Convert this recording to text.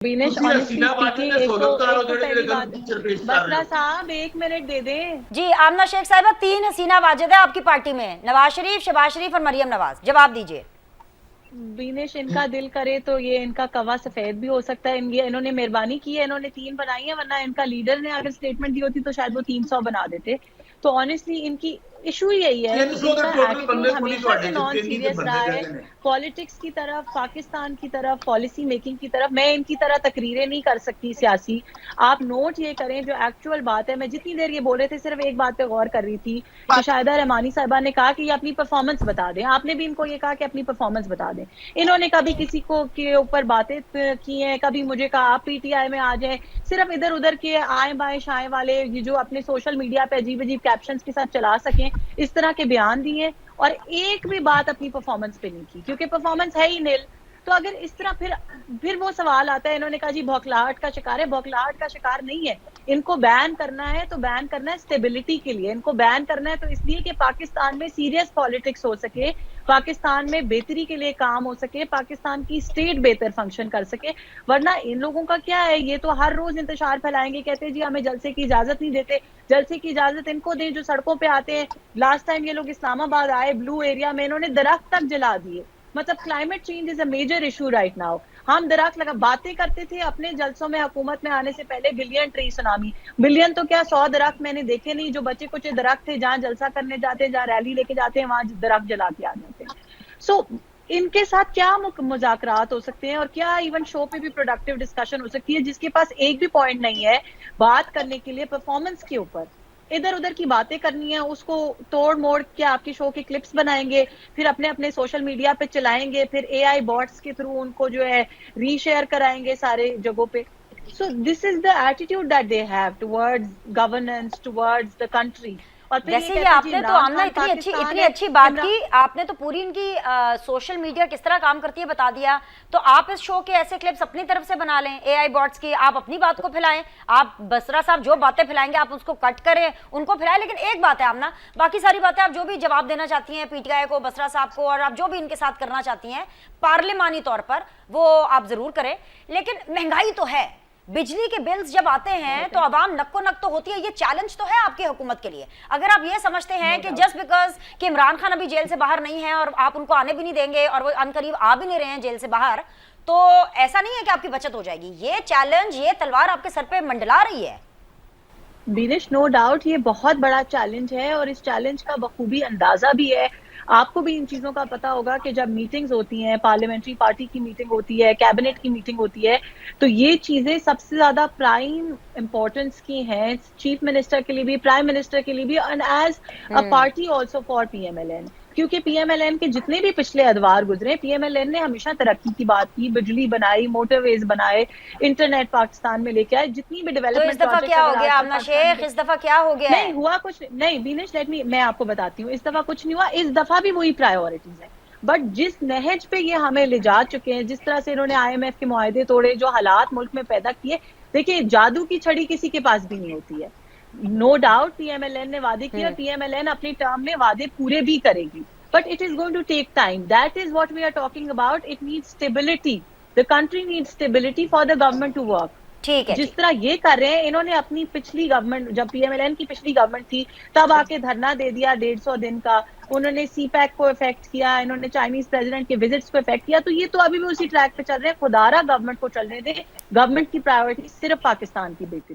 विनेश ਤੁਸੀਂ ऑनेस्टली हसीना वाजे स्पीकिंग ਦੇ एक तो ਸੋਲਮਕਾਰ ਹੋ एक तो ਜਿਹੜੇ पहली ਜਿਹੜੇ बात, पिक्चर पेश कर रहे बसरा हो। साहब 1 मिनट दे दें। जी आमना शेख साहिबा 3 हसीना वाजिद है आपकी पार्टी में, नवाज शरीफ, शहबाज शरीफ और मरियम नवाज, जवाब दीजिए। विनेश इनका दिल करे तो ये इनका कवा सफेद भी हो सकता है। इन्होंने मेहरबानी की है, इन्होंने 3 बनाई है, वरना इनका लीडर ने अगर स्टेटमेंट दी होती तो शायद वो 300 बना देते। तो ऑनेस्टली इनकी इशू यही है कि 300 ਦੇ इनका ਟੋਟਲ एटीट्यूड ਬੰਦੇ ਕੋਈ ਨਹੀਂ हमेशा से ਤੁਹਾਡੇ ਚ, नॉन 3 ਹੀ ਤੇ सीरियस रहा ਬੰਦੇ है। ਚਾਹੀਦੇ ਨੇ। पॉलिटिक्स की तरफ, पाकिस्तान की तरफ, पॉलिसी मेकिंग की तरफ मैं इनकी तरह तकरीरें नहीं कर सकती सियासी। आप नोट ये करें जो एक्चुअल बात है। मैं जितनी देर ये बोले थे सिर्फ एक बात पे गौर कर रही थी कि शाहिदा रहमानी साहिबा ने कहा कि ये अपनी परफॉर्मेंस बता दें। आपने भी इनको ये कहा कि अपनी परफॉर्मेंस बता दें। इन्होंने कभी किसी को के ऊपर बातें की हैं, कभी मुझे कहा आप पीटीआई में आ जाए। सिर्फ इधर उधर के आए बाएं शाएं वाले ये जो अपने सोशल मीडिया पे अजीब अजीब कैप्शंस के साथ चला सकें, इस तरह के बयान दिए और एक भी बात अपनी परफॉर्मेंस पे नहीं की, क्योंकि परफॉर्मेंस है ही नील। तो अगर इस तरह फिर वो सवाल आता है, इन्होंने कहा जी बौखलाहट का शिकार है। बौखलाहट का शिकार नहीं है। इनको बैन करना है तो बैन करना है स्टेबिलिटी के लिए। इनको बैन करना है तो इसलिए कि पाकिस्तान में सीरियस पॉलिटिक्स हो सके, पाकिस्तान में बेहतरी के लिए काम हो सके, पाकिस्तान की स्टेट बेहतर फंक्शन कर सके। वरना इन लोगों का क्या है, ये तो हर रोज इंतशार फैलाएंगे, कहते हैं जी हमें जलसे की इजाजत नहीं देते। जलसे की इजाजत इनको दें जो सड़कों पे आते हैं। लास्ट टाइम ये लोग इस्लामाबाद आए, ब्लू एरिया में इन्होंने दरख्त तक जला दिए। मतलब climate change is a major issue right now. हम दरख्त लगा बातें करते थे अपने जलसों में, हुकूमत में आने से पहले बिलियन ट्री सुनामी। बिलियन तो क्या 100 दरख्त मैंने देखे नहीं। जो बचे कुछ दरख्त थे, जहां जलसा करने जाते हैं, जहां रैली लेके जाते हैं, वहां दरख्त जला के आ जाते हैं। सो इनके साथ क्या मुज़ाकरात हो सकते हैं और क्या इवन शो पे भी प्रोडक्टिव डिस्कशन हो सकती है, जिसके पास एक भी पॉइंट नहीं है बात करने के लिए परफॉर्मेंस के ऊपर। इधर उधर की बातें करनी है, उसको तोड़ मोड़ के आपकी शो की क्लिप्स बनाएंगे, फिर अपने अपने सोशल मीडिया पे चलाएंगे, फिर एआई बॉट्स के थ्रू उनको जो है रीशेयर कराएंगे सारे जगहों पे। So this is the attitude that they have towards governance, towards the country. और फिर वैसे ये कहते हैं जी आपने तो इमरान आमना खान इतनी पाकिस्तान है। अच्छी बात इमरान की, आपने तो पूरी इनकी सोशल मीडिया किस तरह काम करती है बता दिया। तो आप इस शो के ऐसे क्लिप्स अपनी तरफ से बना लें, एआई बॉट्स की, आप अपनी बात को फैलाएं। आप बसरा साहब जो बातें फैलाएंगे आप उसको कट करें, उनको फैलाएं। लेकिन एक बात है आमना, बाकी सारी बातें आप जो भी जवाब देना चाहती हैं पीटीआई को, बसरा साहब को, और आप जो भी इनके साथ करना चाहती हैं पार्लिमानी तौर पर, वो आप जरूर करें। लेकिन महंगाई तो है, बिजली के बिल्स जब आते हैं तो आवाम नक्को नक तो होती है। ये चैलेंज तो है आपकी हुकूमत के लिए। अगर आप ये समझते हैं कि जस्ट बिकॉज कि इमरान खान अभी जेल से बाहर नहीं है और आप उनको आने भी नहीं देंगे और वो अनकरीब आ भी नहीं रहे हैं जेल से बाहर, तो ऐसा नहीं है कि आपकी बचत हो जाएगी। ये चैलेंज, ये तलवार आपके सर पे मंडला रही है। बीनिश नो डाउट ये बहुत बड़ा चैलेंज है और इस चैलेंज का बखूबी अंदाजा भी है। आपको भी इन चीजों का पता होगा कि जब मीटिंग्स होती हैं, पार्लियामेंट्री पार्टी की मीटिंग होती है, कैबिनेट की मीटिंग होती है, तो ये चीजें सबसे ज्यादा प्राइम इंपॉर्टेंस की हैं, चीफ मिनिस्टर के लिए भी, प्राइम मिनिस्टर के लिए भी, and as a party also for PMLN. क्योंकि पीएमएलएन के जितने भी पिछले अदवार गुजरे, पीएमएलएन ने हमेशा तरक्की की बात की, बिजली बनाई, मोटरवेज बनाए, इंटरनेट पाकिस्तान में लेके आए, जितनी भी तो डेवलपमेंट इस दफा क्या हो गया आमना शेख, इस दफा क्या हो गया? नहीं हुआ कुछ नहीं बीनिश, लेट मी, मैं आपको बताती हूँ। इस दफा कुछ नहीं हुआ, इस दफा भी वही प्रायोरिटीज है। बट जिस नहज पे ये हमें ले जा चुके हैं, जिस तरह से इन्होंने आईएमएफ के मुआहदे तोड़े, जो हालात मुल्क में पैदा किए, देखिए जादू की छड़ी किसी के पास भी नहीं होती है। नो डाउट पीएमएलएन ने वादे किए और पीएमएलएन अपनी टर्म में वादे पूरे भी करेगी, but it is going to take time. That is what we are talking about. It needs stability. The country needs stability for the government to work. ठीक है, जिस तरह ये कर रहे हैं, इन्होंने अपनी पिछली गवर्नमेंट, जब पीएमएलएन की पिछली गवर्नमेंट थी, तब आके धरना दे दिया 150 दिन का। उन्होंने सीपैक को इफेक्ट किया, इन्होंने चाइनीज प्रेसिडेंट के विजिट्स को इफेक्ट किया। तो ये तो अभी भी उसी ट्रैक पे चल रहे हैं। खुदारा गवर्नमेंट को चलने दें। गवर्नमेंट की प्रायोरिटी सिर्फ पाकिस्तान की बेहतरी।